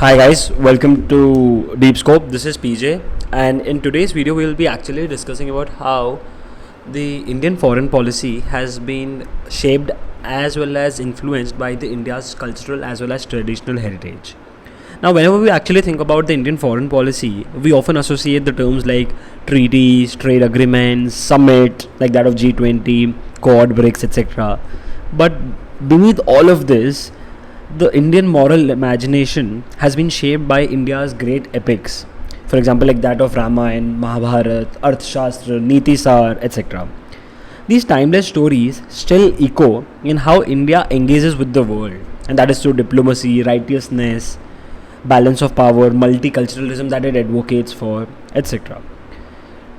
Hi guys, welcome to DeepScope. This is PJ, and in today's video we will be actually discussing about how the Indian foreign policy has been shaped as well as influenced by the India's cultural as well as traditional heritage. Now, whenever we actually think about the Indian foreign policy, we often associate the terms like treaties, trade agreements, summit like that of G20, Quad, BRICS, etc. But beneath all of this, the Indian moral imagination has been shaped by India's great epics. For example, like that of Rāmāyaṇa and Mahābhārata, Arthashastra, Niti Sar, etc. These timeless stories still echo in how India engages with the world, and that is through diplomacy, righteousness, balance of power, multiculturalism that it advocates for, etc.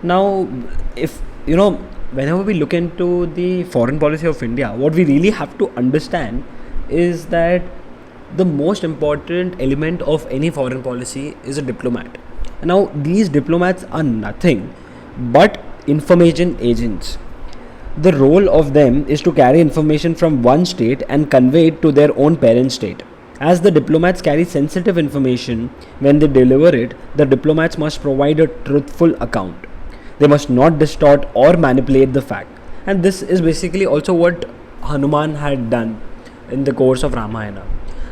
Now, if whenever we look into the foreign policy of India, what we really have to understand is that the most important element of any foreign policy is a diplomat. Now, these diplomats are nothing but information agents. The role of them is to carry information from one state and convey it to their own parent state. As the diplomats carry sensitive information, when they deliver it, the diplomats must provide a truthful account. They must not distort or manipulate the fact. And this is basically also what Hanuman had done in the course of Rāmāyaṇa.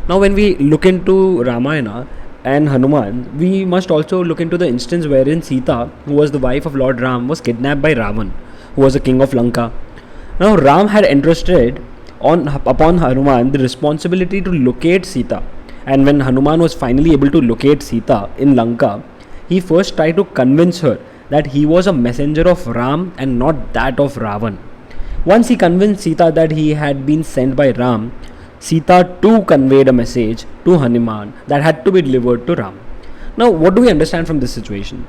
Now, when we look into Rāmāyaṇa and Hanuman, we must also look into the instance wherein Sita, who was the wife of Lord Ram, was kidnapped by Ravan, who was the king of Lanka. Now, Ram had entrusted upon Hanuman the responsibility to locate Sita, and when Hanuman was finally able to locate Sita in Lanka, he first tried to convince her that he was a messenger of Ram and not that of Ravan. Once he convinced Sita that he had been sent by Ram, Sita too conveyed a message to Hanuman that had to be delivered to Ram. Now, what do we understand from this situation?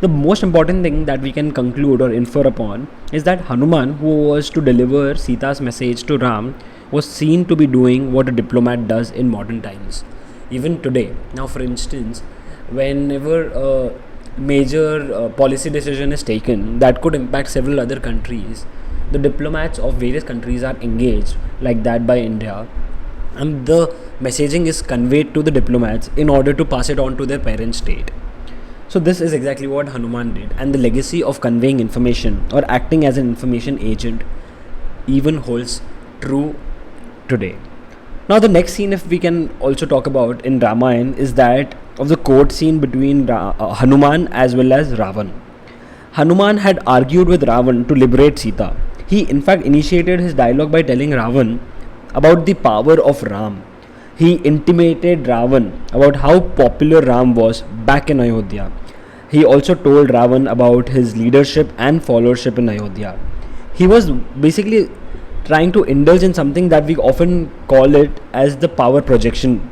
The most important thing that we can conclude or infer upon is that Hanuman, who was to deliver Sita's message to Ram, was seen to be doing what a diplomat does in modern times, even today. Now, for instance, whenever a major policy decision is taken that could impact several other countries, the diplomats of various countries are engaged like that by India, and the messaging is conveyed to the diplomats in order to pass it on to their parent state. So this is exactly what Hanuman did, and the legacy of conveying information or acting as an information agent even holds true today. Now, the next scene, if we can also talk about in Ramayana, is that of the court scene between Hanuman as well as Ravan. Hanuman had argued with Ravan to liberate Sita. He in fact initiated his dialogue by telling Ravan about the power of Ram. He intimated Ravan about how popular Ram was back in Ayodhya. He also told Ravan about his leadership and followership in Ayodhya. He was basically trying to indulge in something that we often call it as the power projection.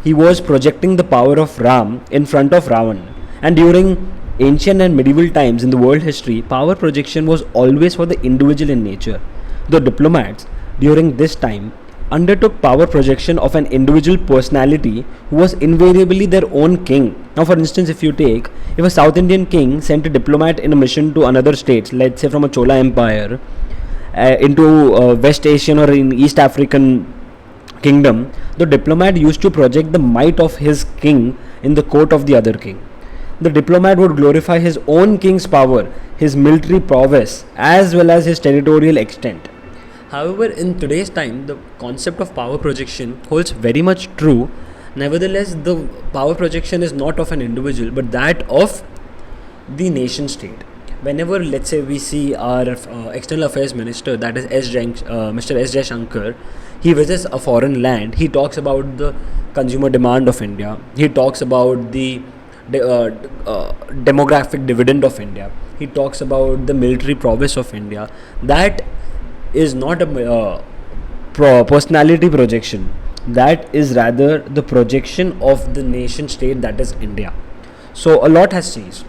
He was projecting the power of Ram in front of Ravan. And during ancient and medieval times in the world history, power projection was always for the individual in nature. The diplomats during this time undertook power projection of an individual personality who was invariably their own king. Now, for instance, if a South Indian king sent a diplomat in a mission to another state, let's say from a Chola Empire, into West Asian or in East African kingdom, the diplomat used to project the might of his king in the court of the other king. The diplomat would glorify his own king's power, his military prowess, as well as his territorial extent. However, in today's time, the concept of power projection holds very much true. Nevertheless, the power projection is not of an individual, but that of the nation state. Whenever, let's say, we see our external affairs minister, that is Mr. S. Jaishankar, he visits a foreign land, he talks about the consumer demand of India, he talks about the demographic dividend of India, he talks about the military prowess of India. That is not a personality projection. That is rather the projection of the nation state, that is India. So a lot has changed.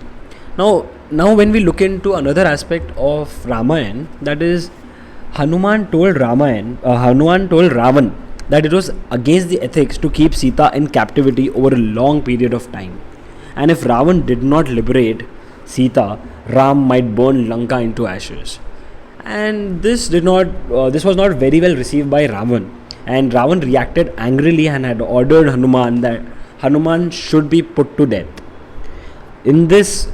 Now when we look into another aspect of Ramayana, that is Hanuman told Ravan that it was against the ethics to keep Sita in captivity over a long period of time. And if Ravan did not liberate Sita, Ram might burn Lanka into ashes. And this was not very well received by Ravan, and Ravan reacted angrily and had ordered Hanuman Hanuman should be put to death. In this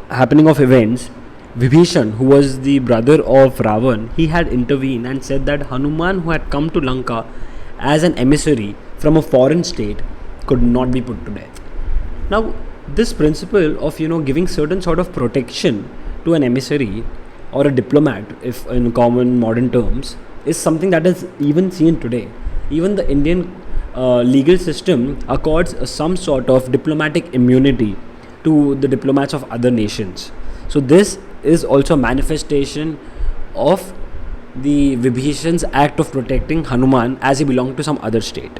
happening of events, Vibhishan, who was the brother of Ravan, he had intervened and said that Hanuman, who had come to Lanka as an emissary from a foreign state, could not be put to death. Now, this principle of giving certain sort of protection to an emissary or a diplomat, if in common modern terms, is something that is even seen today. Even the Indian legal system accords some sort of diplomatic immunity to the diplomats of other nations. So this is also a manifestation of the Vibhishan's act of protecting Hanuman as he belonged to some other state.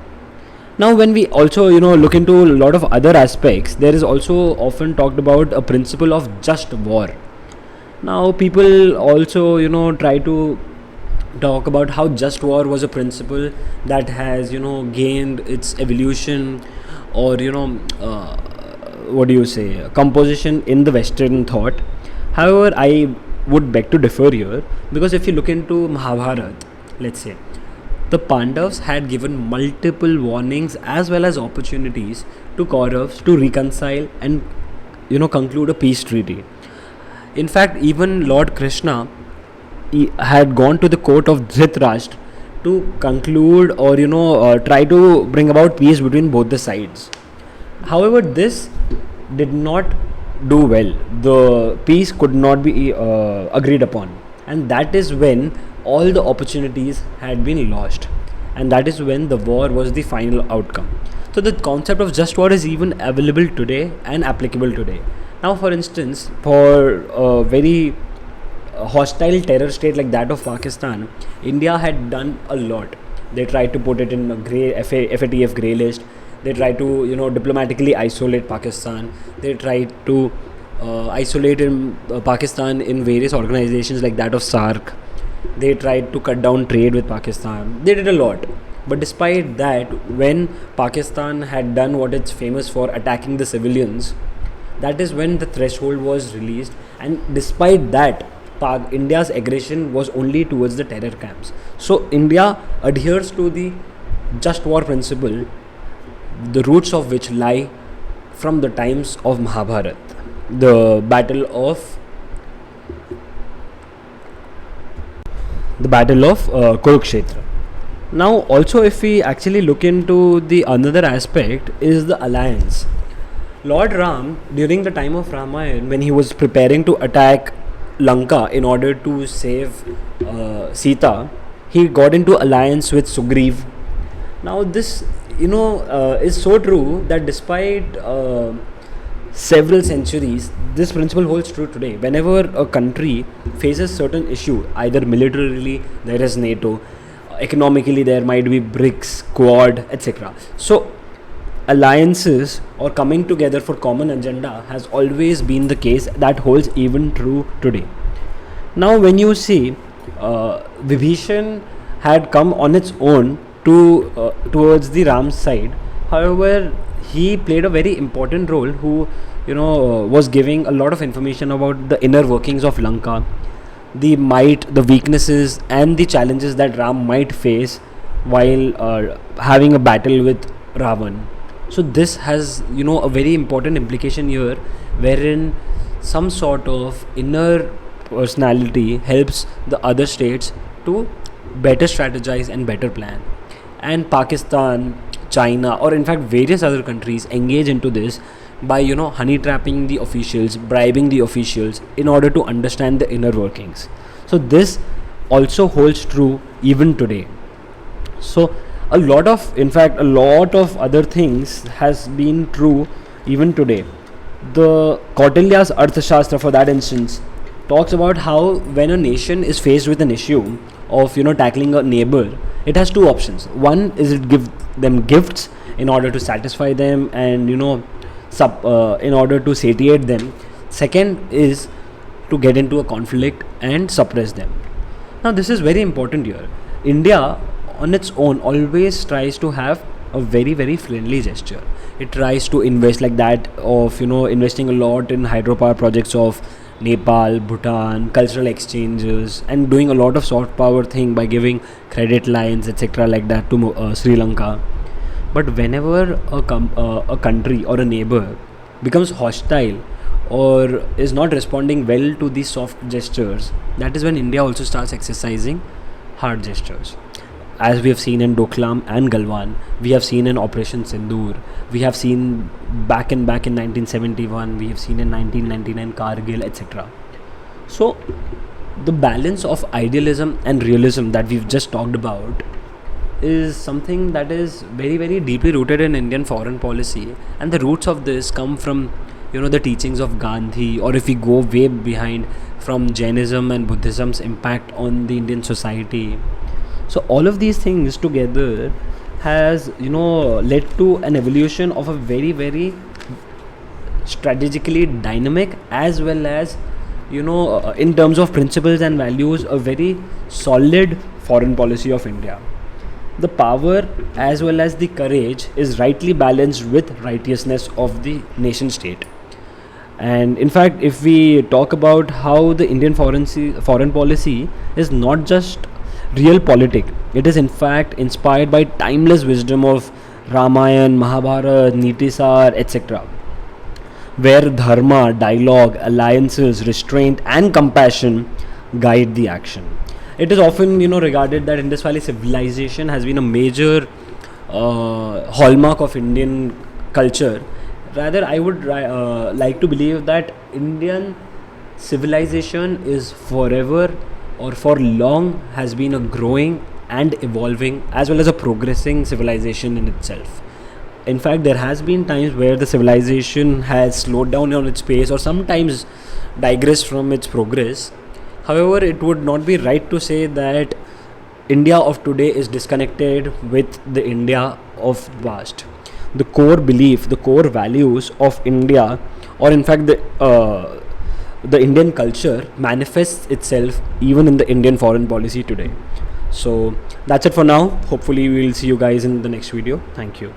Now, when we also look into a lot of other aspects, there is also often talked about a principle of just war. Now, people also try to talk about how just war was a principle that has gained its evolution, or composition in the Western thought. However, I would beg to differ here, because if you look into Mahabharata, let's say, the Pandavas had given multiple warnings as well as opportunities to Kauravas to reconcile and conclude a peace treaty. In fact, even Lord Krishna, he had gone to the court of Dhritarashtra to conclude or try to bring about peace between both the sides. However, this did not do well. The peace could not be agreed upon, and that is when all the opportunities had been lost, and that is when the war was the final outcome. So the concept of just war is even available today and applicable today. Now, for instance, for a very hostile terror state like that of Pakistan, India had done a lot. They tried to put it in a grey FATF grey list. They tried to diplomatically isolate Pakistan. They tried to isolate Pakistan in various organizations like that of SARC. They tried to cut down trade with Pakistan. They did a lot. But despite that, when Pakistan had done what it's famous for, attacking the civilians, that is when the threshold was released. And despite that, India's aggression was only towards the terror camps. So India adheres to the just war principle, the roots of which lie from the times of Mahabharata, the battle of Kurukshetra. Now, also, if we actually look into the another aspect, is the alliance. Lord Ram, during the time of Rāmāyaṇa, when he was preparing to attack Lanka in order to save Sita, he got into alliance with Sugriv. Now, this is so true that despite several centuries, this principle holds true today. Whenever a country faces certain issue, either militarily there is NATO, economically there might be BRICS, Quad, etc. So alliances or coming together for common agenda has always been the case. That holds even true today. Now, when you see Vibhishan had come on its own towards the Ram's side. However, he played a very important role, who was giving a lot of information about the inner workings of Lanka, the might, the weaknesses and the challenges that Ram might face while having a battle with Ravan. So this has a very important implication here, wherein some sort of inner personality helps the other states to better strategize and better plan. And Pakistan, China, or in fact various other countries engage into this by honey trapping the officials, bribing the officials in order to understand the inner workings. So this also holds true even today. So a lot of other things has been true even today. The Kautilya's Arthashastra, for that instance, talks about how when a nation is faced with an issue of tackling a neighbor, it has two options. One is it give them gifts in order to satisfy them and in order to satiate them. Second is to get into a conflict and suppress them. Now this is very important here. India on its own always tries to have a very, very friendly gesture. It tries to invest like that of investing a lot in hydropower projects of Nepal, Bhutan, cultural exchanges, and doing a lot of soft power thing by giving credit lines, etc. like that to Sri Lanka. But whenever a country or a neighbor becomes hostile or is not responding well to these soft gestures, that is when India also starts exercising hard gestures. As we have seen in Doklam and Galwan, we have seen in Operation Sindoor, we have seen back in 1971, we have seen in 1999 Kargil, etc. So the balance of idealism and realism that we've just talked about is something that is very, very deeply rooted in Indian foreign policy, and the roots of this come from the teachings of Gandhi, or if we go way behind, from Jainism and Buddhism's impact on the Indian society. So all of these things together has led to an evolution of a very, very strategically dynamic, as well as in terms of principles and values, a very solid foreign policy of India. The power as well as the courage is rightly balanced with righteousness of the nation state. And in fact, if we talk about how the Indian foreign policy is not just real politic, it is in fact inspired by timeless wisdom of Rāmāyaṇa, Mahābhārata, Nitisar, etc., where dharma, dialogue, alliances, restraint and compassion guide the action. It is often regarded that Indus Valley civilization has been a major hallmark of Indian culture. Rather, I would like to believe that Indian civilization is forever or for long has been a growing and evolving as well as a progressing civilization in itself. In fact, there has been times where the civilization has slowed down on its pace or sometimes digressed from its progress. However, it would not be right to say that India of today is disconnected with the India of past. The core belief, the core values of India, or in fact the Indian culture, manifests itself even in the Indian foreign policy today. So that's it for now. Hopefully we will see you guys in the next video. Thank you.